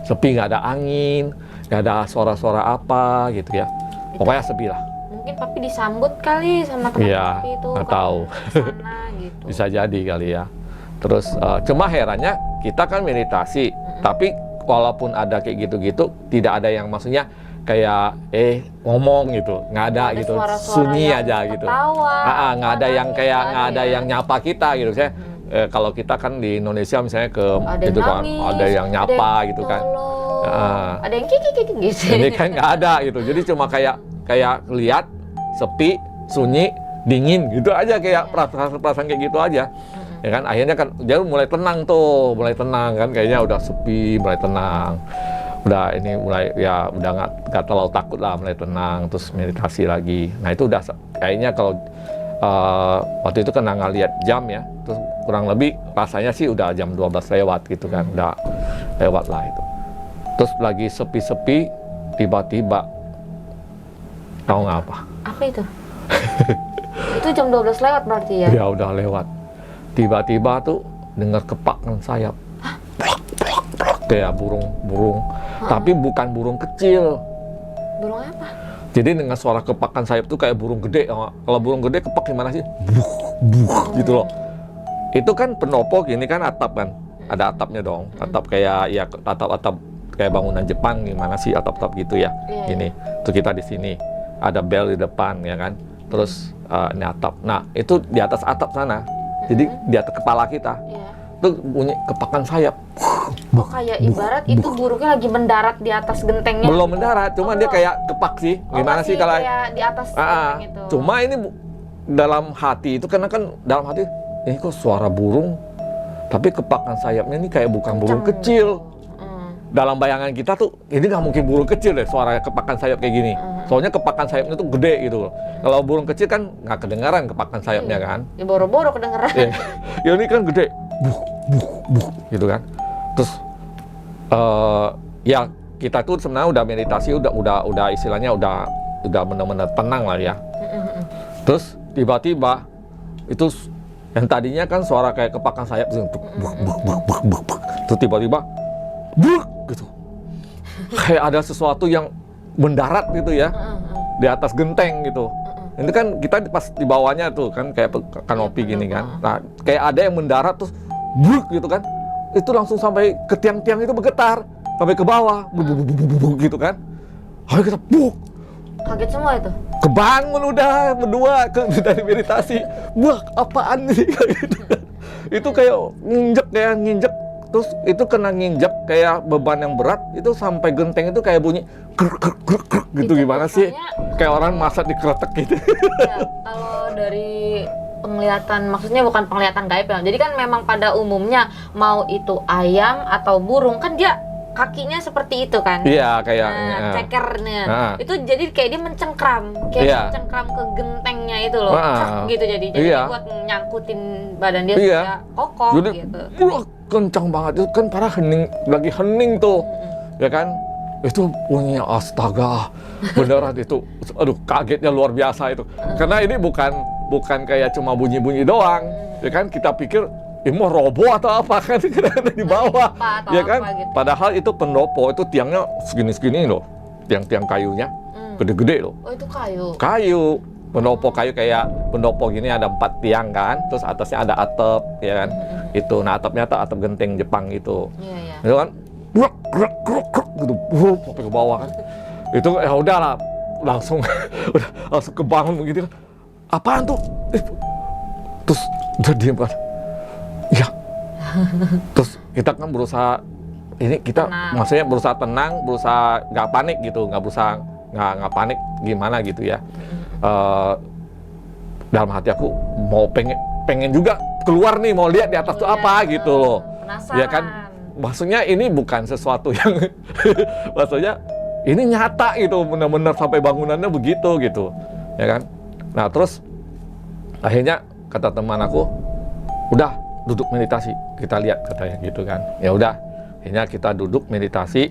B: Sepi, nggak ada angin, nggak ada suara-suara apa gitu ya. Pokoknya sepi lah.
A: Mungkin papi disambut kali sama teman
B: Iya,
A: papi itu.
B: nggak tahu.
A: Sana, gitu.
B: Bisa jadi kali ya. Terus cuma herannya kita kan meditasi, tapi walaupun ada kayak gitu-gitu, tidak ada yang maksudnya kayak ngomong gitu, nggak ada gitu, sunyi aja gitu. Nggak ada yang kayak nggak ada yang nyapa kita gitu. Saya kalau kita kan di Indonesia misalnya
A: ada
B: gitu
A: yang
B: kan,
A: nangis,
B: ada yang nyapa
A: ada yang
B: gitu kan.
A: Ada yang kiki gitu.
B: Ini kan nggak ada gitu. Jadi cuma kayak lihat sepi, sunyi, dingin gitu aja, kayak perasaan kayak gitu aja. Ya kan akhirnya kan jadi mulai tenang kan, kayaknya udah sepi, mulai tenang. Udah ini mulai ya udah nggak terlalu takut lah, mulai tenang, terus meditasi lagi. Nah itu udah kayaknya kalau waktu itu kan nggak lihat jam ya, terus kurang lebih rasanya sih udah jam 12 lewat gitu kan, udah lewat lah itu. Terus lagi sepi-sepi, tiba-tiba tahu nggak apa?
A: Apa itu? Itu jam 12 lewat berarti ya?
B: Ya udah lewat. Tiba-tiba tuh dengar kepakan sayap. Kayak burung. Tapi bukan burung kecil.
A: Burung apa?
B: Jadi dengan suara kepakan sayap tuh kayak burung gede. Kalau burung gede kepak gimana sih? Buh gitu loh. Itu kan pendopo gini kan atap kan. Ada atapnya dong. Atap kayak ya atap kayak bangunan Jepang gimana sih atap-atap gitu ya. Gini. Tuh kita di sini. Ada bel di depan ya kan. Terus ini atap. Nah, itu di atas atap sana. Jadi di atas kepala kita. Itu bunyi kepakan sayap.
A: Oh, kayak ibarat itu burungnya lagi mendarat di atas gentengnya.
B: Belum mendarat, cuma dia kayak kepak sih. Gimana sih kalau
A: kayak di atas genteng itu.
B: Cuma ini dalam hati itu karena kan dalam hati ini kok suara burung, tapi kepakan sayapnya ini kayak bukan burung kecil. Dalam bayangan kita tuh ini nggak mungkin burung kecil deh suara kepakan sayap kayak gini. Soalnya kepakan sayapnya tuh gede gitu loh. Kalau burung kecil kan nggak kedengaran kepakan sayapnya kan.
A: Ya boro-boro kedengeran.
B: Ya ini kan gede, buh gitu kan. Terus ya kita tuh sebenarnya udah meditasi, udah istilahnya udah benar-benar tenang lah ya. Terus tiba-tiba itu yang tadinya kan suara kayak kepakan sayap tuh, terus tiba-tiba gitu, kayak ada sesuatu yang mendarat gitu ya di atas genteng gitu. Ini kan kita pas di bawahnya tuh kan kayak kanopi gini kan. Nah kayak ada yang mendarat terus gitu kan. Itu langsung sampai ke tiang-tiang itu bergetar sampai ke bawah gitu kan. Ayo kita
A: Kaget semua itu.
B: Kebangun udah berdua dari meditasi. Apaan nih gitu kan. Itu kayak nginjek terus itu kena nginjek kayak beban yang berat itu sampai genteng itu kayak bunyi kruk gitu. Itu gimana sih? Kayak orang masak di kretek gitu.
A: Ya, kalau dari penglihatan, maksudnya bukan penglihatan gaib ya. Jadi kan memang pada umumnya mau itu ayam atau burung kan dia kakinya seperti itu kan.
B: Iya, kayak
A: cekernya. Itu jadi kayak dia mencengkram, mencengkram ke gentengnya itu loh. Gitu jadi buat nyangkutin badan dia supaya kokoh
B: jadi,
A: gitu.
B: Kencang banget itu kan parah, lagi hening tuh. Ya kan? Itu bunyinya astaga. Beneran itu. Aduh, kagetnya luar biasa itu. Karena ini bukan bukan kayak cuma bunyi-bunyi doang, ya kan? Kita pikir mau roboh atau apa kan ada di bawah, ya kan?
A: Gitu.
B: Padahal itu pendopo, itu tiangnya segini-segini loh, tiang-tiang kayunya, gede-gede loh.
A: Oh itu kayu.
B: Kayu, pendopo kayu kayak pendopo gini ada 4 tiang kan, terus atasnya ada atap, ya kan? Itu, nah atapnya atap genteng Jepang gitu, itu kan, gitu, sampai ke bawah kan. Itu ya udahlah, langsung kebangun begitu. Apaan tuh? Terus udah diem kan. Ya. Terus kita kan berusaha ini kita
A: tenang.
B: maksudnya berusaha tenang, berusaha nggak panik gitu, nggak berusaha nggak panik gimana gitu ya. Dalam hati aku mau pengen juga keluar nih, mau lihat di atas tuh apa gitu loh.
A: Penasaran.
B: Ya kan? Maksudnya ini bukan sesuatu yang maksudnya ini nyata gitu, benar-benar sampai bangunannya begitu gitu, ya kan? Nah terus akhirnya kata teman aku, udah duduk meditasi, kita lihat katanya gitu kan. Ya udah, akhirnya kita duduk meditasi,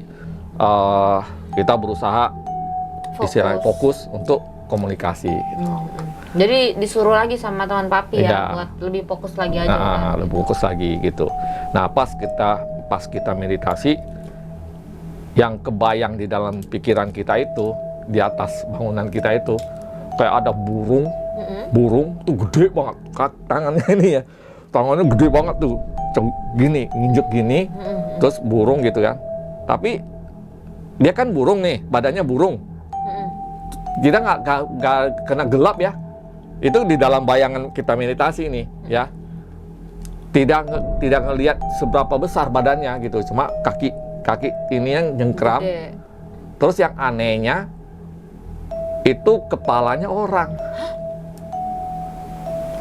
B: kita berusaha istilahnya fokus untuk komunikasi. Gitu.
A: Jadi disuruh lagi sama teman papi ya, buat lebih fokus lagi aja. Kan?
B: Lebih fokus lagi gitu. Nah pas kita meditasi, yang kebayang di dalam pikiran kita itu, di atas bangunan kita itu, kayak ada burung tuh gede banget, tangannya ini ya, tangannya gede banget tuh, gini, nginjek gini, terus burung gitu kan. Tapi dia kan burung nih, badannya burung, kita nggak kena gelap ya, itu di dalam bayangan kita meditasi nih ya, tidak ngelihat seberapa besar badannya gitu, cuma kaki ini yang nyengkram.
A: Gede.
B: Terus yang anehnya itu kepalanya orang.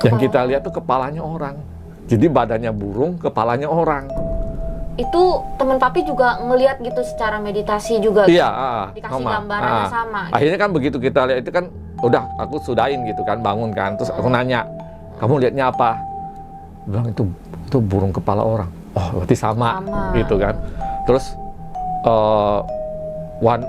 B: Yang kita lihat tuh kepalanya orang. Jadi badannya burung, kepalanya orang.
A: Itu teman papi juga ngelihat gitu secara meditasi juga.
B: Iya,
A: dikasih gambarannya sama. Gitu.
B: Akhirnya kan begitu kita lihat itu kan, udah aku sudahin gitu kan, bangun kan. Terus aku nanya, kamu lihatnya apa? Bilang itu burung kepala orang. Oh berarti sama. Gitu kan. Terus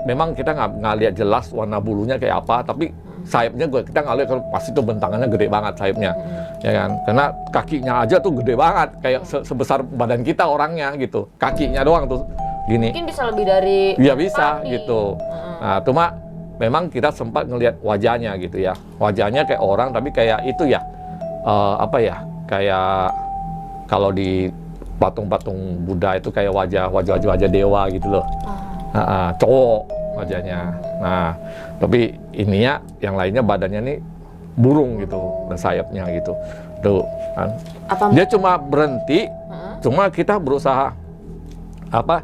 B: memang kita nggak lihat jelas warna bulunya kayak apa, tapi sayapnya kita nggak lihat, kalau pasti itu bentangannya gede banget sayapnya, ya kan? Karena kakinya aja tuh gede banget, kayak sebesar badan kita orangnya gitu, kakinya doang tuh gini.
A: Mungkin bisa lebih dari.
B: Iya bisa gitu. Nah cuma memang kita sempat ngelihat wajahnya gitu ya, wajahnya kayak orang tapi kayak itu ya, apa ya, kayak kalau di patung-patung Buddha itu kayak wajah dewa gitu loh. Cowok wajahnya. Nah, tapi ininya yang lainnya badannya nih burung gitu, dan sayapnya gitu. Tuh kan. Dia cuma berhenti, cuma kita berusaha apa?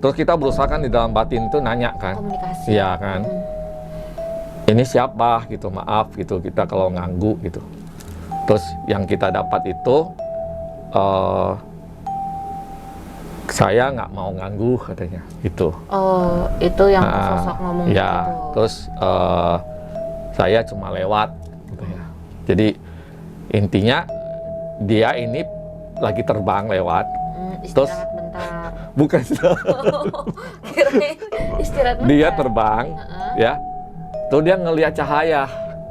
B: Terus kita berusaha kan di dalam batin itu nanya kan.
A: Komunikasi.
B: Iya kan. Ini siapa gitu, maaf gitu, kita kalau ganggu gitu. Terus yang kita dapat itu saya nggak mau ganggu katanya itu.
A: Oh, itu yang sosok ngomong
B: ya,
A: gitu.
B: Terus saya cuma lewat gitu ya. Jadi intinya dia ini lagi terbang lewat.
A: Istirahat
B: terus
A: bentar.
B: Bukan.
A: Kirain istirahat bentar.
B: Dia terbang ya. Tuh dia ngelihat cahaya.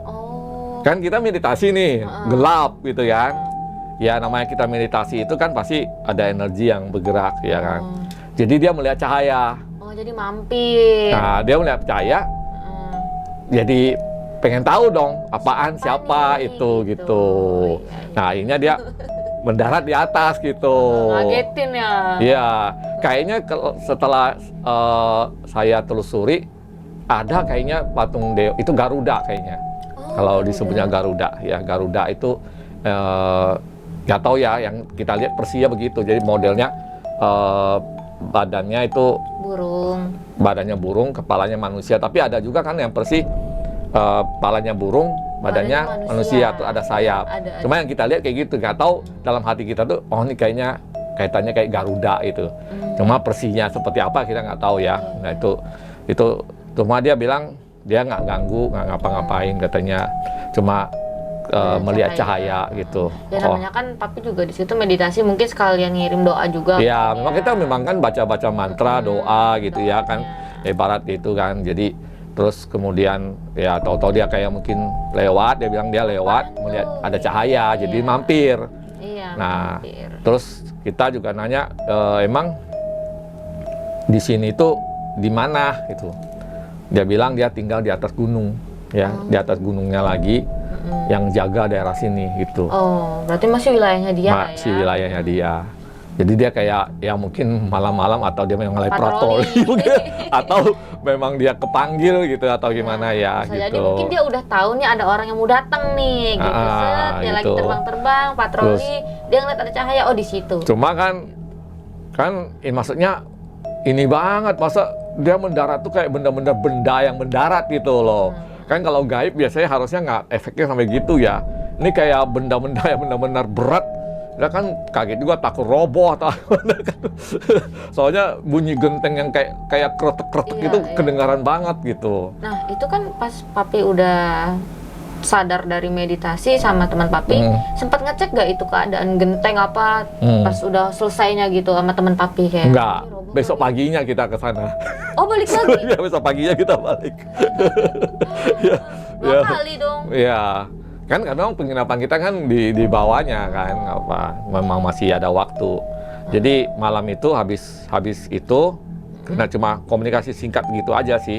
A: Oh.
B: Kan kita meditasi nih, gelap gitu kan. Ya namanya kita meditasi itu kan pasti ada energi yang bergerak ya kan. Jadi dia melihat cahaya.
A: Oh jadi mampir.
B: Nah dia melihat cahaya. Jadi pengen tahu dong apaan siapa itu gitu. Nah akhirnya dia mendarat di atas gitu.
A: Ngagetin ya.
B: Iya, kayaknya setelah saya telusuri ada kayaknya patung dewa itu Garuda kayaknya. Kalau disebutnya Garuda ya, Garuda itu nggak tahu ya, yang kita lihat Persia begitu. Jadi modelnya badannya itu
A: burung.
B: Badannya burung, kepalanya manusia. Tapi ada juga kan yang Persia kepalanya burung, badannya manusia, tuh ada sayap. Cuma yang kita lihat kayak gitu, nggak tahu dalam hati kita tuh, oh ini kayaknya kaitannya kayak Garuda itu. Cuma Persinya seperti apa kita nggak tahu ya. Nah itu cuma dia bilang dia nggak ganggu, nggak ngapa-ngapain katanya. Cuma melihat cahaya gitu.
A: Ya namanya kan papi juga di situ meditasi, mungkin sekalian ngirim doa juga.
B: Iya, memang kita memang kan baca-baca mantra, doa gitu ya kan, ibarat itu kan. Jadi Terus kemudian ya tahu-tahu dia kayak mungkin lewat, dia bilang dia lewat melihat ada cahaya, jadi mampir.
A: Iya,
B: Nah,
A: mampir.
B: terus kita juga nanya, emang di sini tuh di mana gitu. Dia bilang dia tinggal di atas gunung, ya, di atas gunungnya lagi, yang jaga daerah sini gitu.
A: Oh, berarti masih wilayahnya dia lah ya?
B: Masih wilayahnya dia. Jadi dia kayak ya mungkin malam-malam atau dia memang lagi patroli mungkin, atau memang dia kepanggil gitu atau gimana ya
A: bisa
B: gitu.
A: jadi mungkin dia udah tahu nih ada orang yang mau datang nih gitu. Set, dia lagi
B: gitu.
A: terbang-terbang, patroli, dia ngeliat ada cahaya, oh di situ.
B: Cuma kan maksudnya ini banget, masa dia mendarat tuh kayak benda-benda yang mendarat gitu loh. Kan kalau gaib biasanya harusnya nggak efeknya sampai gitu ya. Ini kayak benda-benda yang benar-benar berat. Dia kan kaget juga, takut roboh atau gimana kan. Soalnya bunyi genteng yang kayak kretek-kretek
A: Iya,
B: itu
A: iya.
B: kedengaran banget gitu.
A: Nah, itu kan pas Papi udah sadar dari meditasi sama teman Papi, sempat ngecek gak itu keadaan genteng apa pas udah selesainya gitu sama teman Papi kayak?
B: Enggak,
A: "Ini roboh
B: besok
A: kali."
B: paginya kita ke sana.
A: Oh, balik lagi?
B: Ya, besok paginya kita balik. Ya,
A: Dua kali dong.
B: Iya, kan kadang penginapan kita kan di bawahnya kan, apa memang masih ada waktu. Jadi malam itu habis itu karena cuma komunikasi singkat gitu aja sih.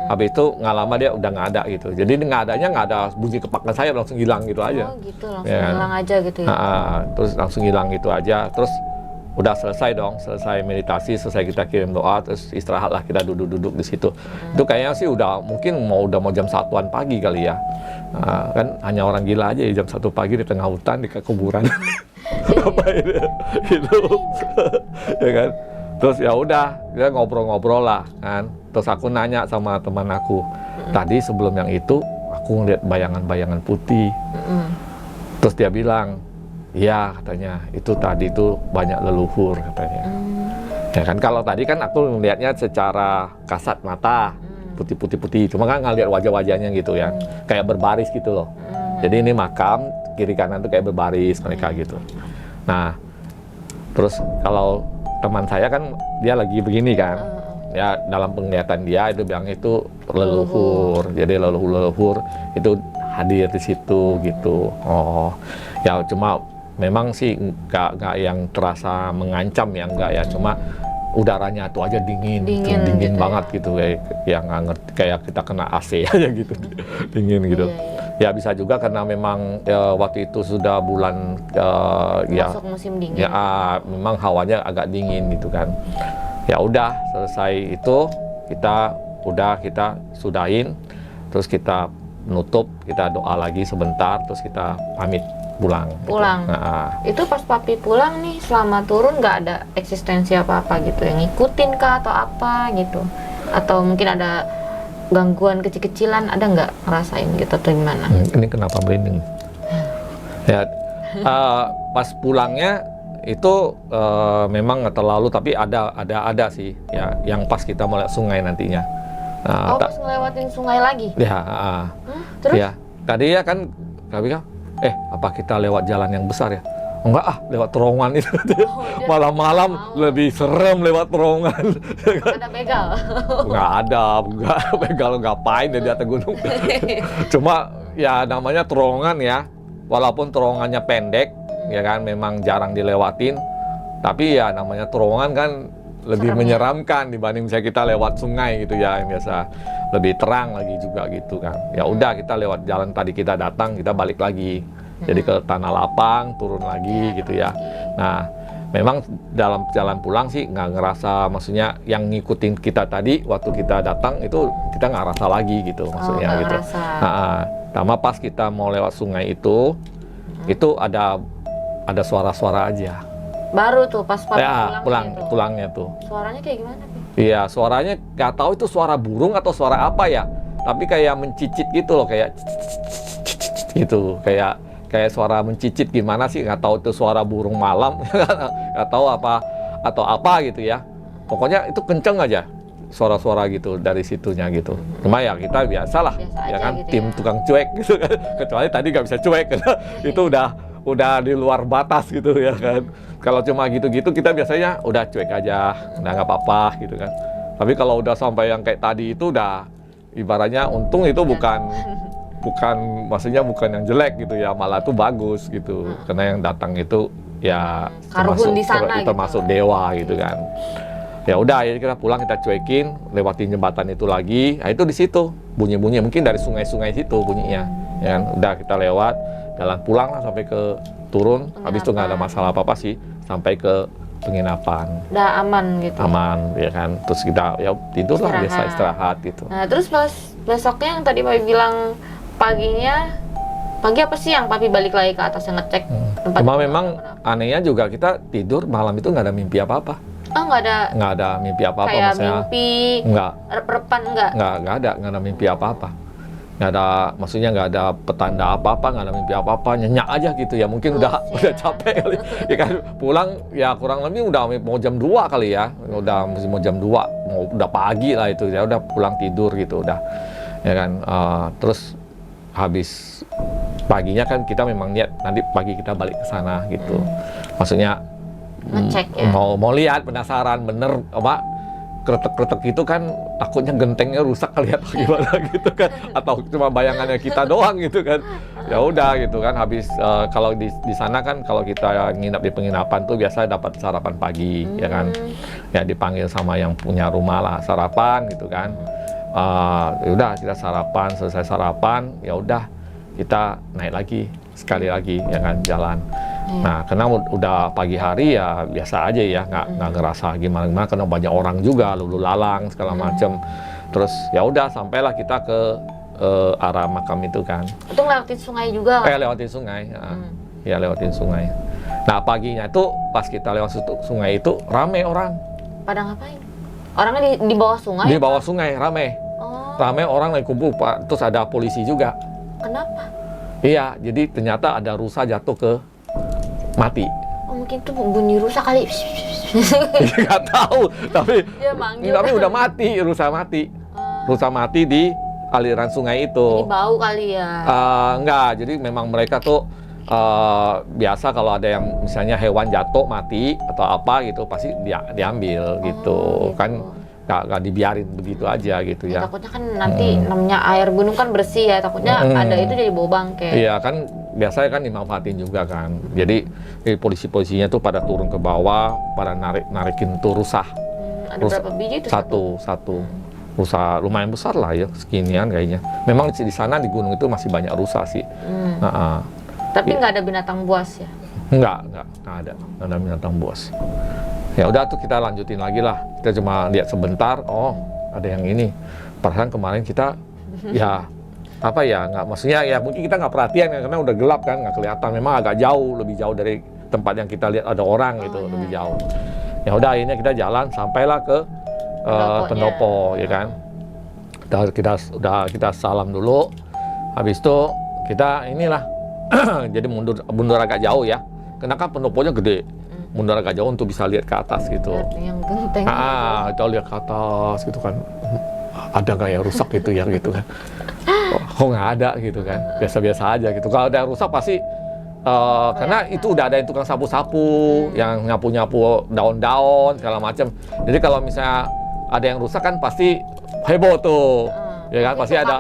B: Habis itu nggak lama dia udah nggak ada gitu. Jadi nggak ada bunyi kepakan saya langsung hilang gitu aja.
A: Oh gitu, langsung
B: Ya kan?
A: hilang aja gitu ya?
B: Terus langsung hilang gitu aja. Terus udah selesai dong, selesai meditasi, selesai kita kirim doa, terus istirahatlah kita duduk-duduk di situ. Itu kayaknya sih udah mau jam 1-an pagi kali ya. Kan hanya orang gila aja ya, jam 1 pagi di tengah hutan di kuburan. Ngapain gitu. Ya kan? Terus ya udah, kita ngobrol-ngobrol lah kan. Terus aku nanya sama teman aku, tadi sebelum yang itu aku ngeliat bayangan-bayangan putih. Terus dia bilang, iya katanya, itu tadi tuh banyak leluhur katanya. Ya kan, kalau tadi kan aku melihatnya secara kasat mata, putih-putih, cuma kan nggak lihat wajah-wajahnya gitu ya, kayak berbaris gitu loh. Jadi ini makam, kiri kanan tuh kayak berbaris mereka gitu. Nah, terus kalau teman saya kan dia lagi begini kan, ya dalam penglihatan dia itu bilang itu leluhur. Jadi leluhur itu hadir di situ gitu. Oh, ya cuma memang sih nggak yang terasa mengancam ya, enggak ya, cuma udaranya tuh aja dingin
A: Dingin gitu
B: banget
A: ya.
B: gitu, kayak yang nggak ngerti, kayak kita kena AC aja gitu, dingin gitu.
A: Iya.
B: Ya bisa juga karena memang waktu itu sudah bulan ya
A: Masuk musim dingin.
B: ya memang hawanya agak dingin gitu kan. Ya udah selesai itu kita sudahin, terus kita menutup, kita doa lagi sebentar, terus kita pamit pulang.
A: Pulang.
B: Gitu.
A: Itu pas Papi pulang nih, selama turun nggak ada eksistensi apa-apa gitu yang ngikutin kah atau apa gitu? Atau mungkin ada gangguan kecil-kecilan, ada nggak ngerasain gitu atau gimana?
B: Ini kenapa merinding? Ya, pas pulangnya itu memang nggak terlalu, tapi ada sih ya, yang pas kita mau lihat sungai nantinya.
A: Oh, pas ngelewatin sungai lagi?
B: Ya,
A: Terus?
B: ya, tadi ya kan, apa kita lewat jalan yang besar ya? Oh, enggak lewat terowongan itu. Malam-malam lebih serem lewat terowongan.
A: Ada begal?
B: Nggak ada, begal ngapain di atas gunung. Cuma ya namanya terowongan ya, walaupun terowongannya pendek, ya kan memang jarang dilewatin, tapi ya namanya terowongan kan lebih
A: Serem,
B: menyeramkan dibanding misalnya kita lewat sungai gitu ya, yang biasa lebih terang lagi juga gitu kan. Ya udah, kita lewat jalan tadi kita datang, kita balik lagi. Jadi ke tanah lapang, turun lagi gitu ya. Nah, memang dalam jalan pulang sih nggak ngerasa, maksudnya yang ngikutin kita tadi waktu kita datang itu kita nggak rasa lagi gitu, maksudnya
A: nggak
B: gitu.
A: ngerasa.
B: Sama pas kita mau lewat sungai itu ada suara-suara aja.
A: Baru tuh pas Papi
B: Ya,
A: gitu.
B: pulangnya tuh.
A: Suaranya kayak gimana, Pi?
B: Iya, suaranya nggak tahu itu suara burung atau suara apa ya. Tapi kayak mencicit gitu loh, kayak gitu, kayak suara mencicit gimana sih, nggak tahu itu suara burung malam, nggak tahu apa atau apa gitu ya. Pokoknya itu kenceng aja suara-suara gitu dari situnya gitu. Cuma ya kita biasalah,
A: Biasa
B: ya
A: aja
B: kan,
A: gitu
B: tim
A: ya.
B: tukang cuek gitu kan. Kecuali tadi nggak bisa cuek, karena itu udah di luar batas gitu ya kan. Kalau cuma gitu-gitu kita biasanya udah cuek aja, udah nggak apa-apa gitu kan. Tapi kalau udah sampai yang kayak tadi itu udah ibaratnya untung itu bukan maksudnya bukan yang jelek gitu ya, malah tuh bagus gitu. Karena yang datang itu ya
A: Karuhun di sana
B: termasuk
A: gitu.
B: dewa gitu kan. Ya udah, akhirnya kita pulang, kita cuekin, lewatin jembatan itu lagi. Nah, itu di situ bunyi-bunyi, mungkin dari sungai-sungai situ bunyinya. Ya kan, udah kita lewat, jalan pulang lah sampai ke turun. Habis itu nggak ada masalah apa-apa sih, sampai ke penginapan.
A: Udah aman gitu.
B: Aman, ya kan. Terus kita ya tidur lah, biasa istirahat gitu.
A: Nah, terus pas besoknya yang tadi Papi bilang pagi apa siang Papi balik lagi ke atas yang ngecek tempat.
B: Cuma memang anehnya juga kita tidur malam itu nggak ada mimpi apa-apa.
A: Oh, nggak ada
B: mimpi apa-apa,
A: kayak
B: maksudnya
A: mimpi
B: nggak
A: rep-repan nggak
B: nggak ada mimpi apa-apa, nggak ada, maksudnya nggak ada petanda apa-apa, nggak ada mimpi apa-apa, nyenyak aja gitu ya, mungkin udah capek kali ya kan, pulang ya kurang lebih udah mau jam 2 kali ya, udah mau jam 2, udah pagi lah itu ya, udah pulang tidur gitu udah ya kan. Terus habis paginya kan kita memang niat nanti pagi kita balik ke sana gitu, maksudnya
A: ngecek ya.
B: Mau lihat, penasaran bener apa kretek-kretek itu kan, takutnya gentengnya rusak kali atau gimana gitu kan, atau cuma bayangannya kita doang gitu kan. Ya udah gitu kan, habis kalau di sana kan kalau kita nginap di penginapan tuh biasa dapat sarapan pagi ya kan, ya dipanggil sama yang punya rumah lah sarapan gitu kan. Ya udah kita sarapan, selesai sarapan ya udah kita naik lagi sekali lagi ya kan, jalan. Nah, karena udah pagi hari ya biasa aja ya, nggak ngerasa gimana-gimana, karena banyak orang juga, lalu lalang segala macem. Terus ya udah sampailah kita ke arah makam itu kan.
A: Itu ngelewatin sungai juga kan?
B: Lewatin sungai, ya lewatin sungai. Nah paginya itu pas kita lewat sungai itu rame orang.
A: Pada ngapain? Orangnya di bawah sungai?
B: Di bawah sungai rame, rame orang lagi kumpul, Pak. Terus ada polisi juga.
A: Kenapa?
B: Iya, jadi ternyata ada rusa jatuh ke mati.
A: Oh, mungkin tuh bunyi rusa kali.
B: Nggak tahu, tapi
A: Dia manggil.
B: udah mati, rusa mati. Rusa mati di aliran sungai itu.
A: Jadi bau kali ya.
B: Enggak, jadi memang mereka tuh biasa kalau ada yang misalnya hewan jatuh mati atau apa gitu pasti diambil gitu. Kan nggak dibiarin begitu aja gitu ya.
A: Takutnya kan nanti namanya air gunung kan bersih ya, takutnya ada itu jadi bau bangke.
B: Iya kan, biasanya kan dimanfaatin juga kan. Jadi polisi-polisinya tuh pada turun ke bawah, pada narikin tuh rusa.
A: Ada berapa biji itu?
B: Satu. Rusa lumayan besar lah ya, seginian kayaknya. Memang di sana di gunung itu masih banyak rusa sih.
A: Tapi nggak ada binatang buas ya?
B: Nggak ada binatang buas. Ya udah tuh kita lanjutin lagi lah. Kita cuma lihat sebentar, oh ada yang ini. Perasaan kemarin kita ya apa ya, nggak, maksudnya ya mungkin kita nggak perhatian ya, karena udah gelap kan, nggak kelihatan. Memang agak jauh, lebih jauh dari tempat yang kita lihat ada orang gitu, lebih jauh. Ya udah akhirnya kita jalan sampailah ke pendopo ya kan. Kita salam dulu. Habis itu kita inilah jadi mundur agak jauh ya. Karena kan pendoponya gede. Mundur agak jauh untuk bisa lihat ke atas gitu.
A: Yang genteng.
B: Kita lihat ke atas gitu kan. Ada nggak yang rusak gitu ya gitu kan. Kok nggak ada gitu kan. Biasa-biasa aja gitu. Kalau ada yang rusak pasti karena itu udah ada yang tukang sapu-sapu, yang nyapu-nyapu daun-daun segala macam. Jadi kalau misalnya ada yang rusak kan pasti heboh tuh. Ya kan, pasti ada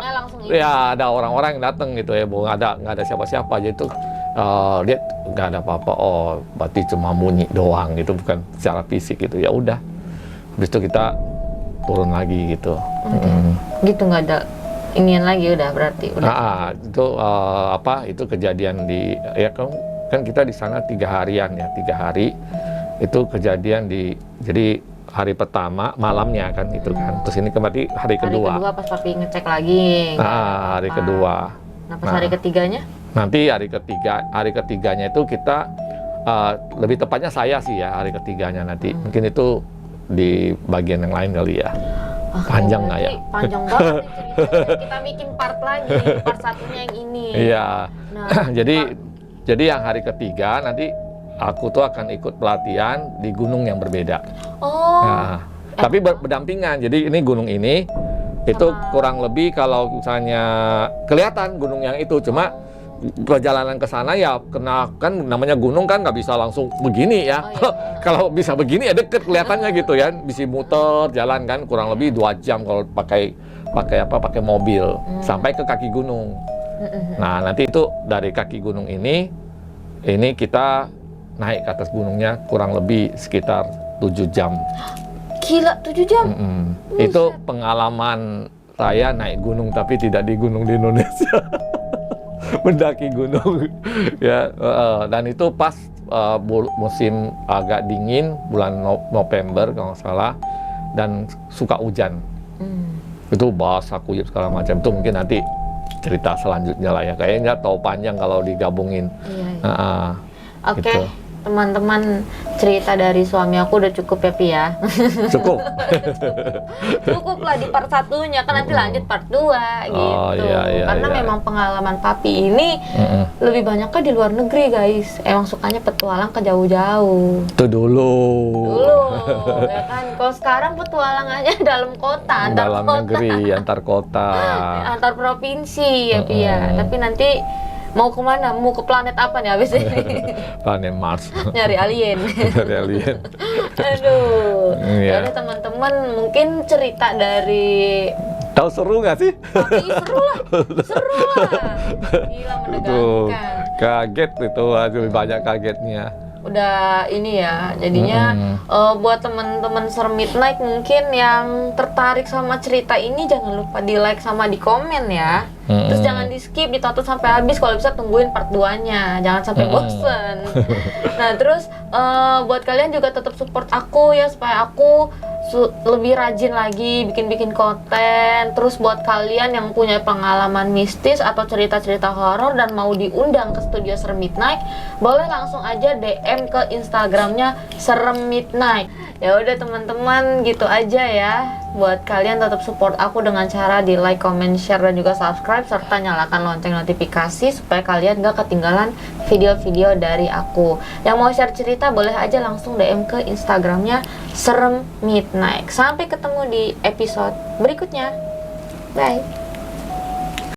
B: ada orang-orang yang datang gitu, heboh. Nggak ada siapa-siapa aja itu. Lihat nggak ada apa-apa, oh berarti cuma bunyi doang gitu, bukan secara fisik gitu. Ya udah, habis itu kita turun lagi gitu.
A: Gitu nggak ada inian lagi, udah berarti udah.
B: Itu kejadian di ya kan kita di sana 3 harian ya, 3 hari itu kejadian jadi hari pertama malamnya kan itu kan, terus ini kembali hari kedua.
A: Hari kedua pas Papi ngecek lagi.
B: Hari kedua.
A: Nah pas hari ketiganya?
B: Nanti hari ketiganya itu kita lebih tepatnya saya sih ya, hari ketiganya nanti mungkin itu di bagian yang lain kali ya. Panjang nggak ya?
A: Panjang banget nih ceritanya. Kita bikin part lagi, part satunya yang ini.
B: Iya. Nah, jadi yang hari ketiga nanti aku tuh akan ikut pelatihan di gunung yang berbeda. Tapi berdampingan. Jadi ini gunung ini itu kurang lebih kalau misalnya kelihatan gunung yang itu, cuma perjalanan ke sana ya kena kan namanya gunung kan nggak bisa langsung begini ya. Kalau bisa begini ya deket kelihatannya gitu ya, bisa muter jalan kan kurang lebih 2 jam kalau pakai pakai mobil sampai ke kaki gunung. Nah, nanti itu dari kaki gunung ini kita naik ke atas gunungnya kurang lebih sekitar 7 jam.
A: Gila, 7 jam?
B: Itu pengalaman saya naik gunung tapi tidak di gunung di Indonesia. Mendaki gunung ya, dan itu pas musim agak dingin, bulan November kalau nggak salah, dan suka hujan. Itu basah kuyup segala macam. Itu mungkin nanti cerita selanjutnya lah ya, kayaknya nggak tahu panjang kalau digabungin.
A: Oke,
B: gitu.
A: teman-teman, cerita dari suami aku udah cukup ya, Pi ya.
B: Cukup.
A: Cukup lah di part 1-nya, kan nanti lanjut part 2 gitu.
B: Iya,
A: Karena memang pengalaman Papi ini lebih banyaknya di luar negeri, guys. Emang sukanya petualang ke jauh-jauh.
B: Itu dulu.
A: Ya kan. Kalau sekarang petualangannya dalam kota, antar
B: Dalam
A: kota,
B: negeri, antar kota.
A: antar provinsi ya, Pi ya. Tapi nanti mau kemana? Mau ke planet apa nih habis ini?
B: Planet Mars.
A: Nyari alien.
B: Dari alien.
A: Aduh.
B: Iya.
A: Jadi teman-teman, mungkin cerita dari
B: Tahu seru nggak sih?
A: Papi seru lah. Gila,
B: Tuh,
A: menegangkan.
B: kaget itu, aduh banyak kagetnya.
A: Udah ini ya, jadinya buat teman-teman Serem Midnight mungkin yang tertarik sama cerita ini, jangan lupa di like sama di komen ya. Terus jangan di skip, ditonton sampai habis, kalau bisa tungguin part 2-nya, jangan sampai bosen. Nah terus buat kalian juga tetap support aku ya, supaya aku lebih rajin lagi bikin-bikin konten. Terus buat kalian yang punya pengalaman mistis atau cerita-cerita horor dan mau diundang ke studio Serem Midnight, boleh langsung aja DM ke Instagramnya Serem Midnight. Ya udah teman-teman, gitu aja ya. Buat kalian tetap support aku dengan cara di like, comment, share, dan juga subscribe, serta nyalakan lonceng notifikasi supaya kalian gak ketinggalan video-video dari aku. Yang mau share cerita boleh aja langsung DM ke Instagramnya Serem Midnight. Sampai ketemu di episode berikutnya. Bye.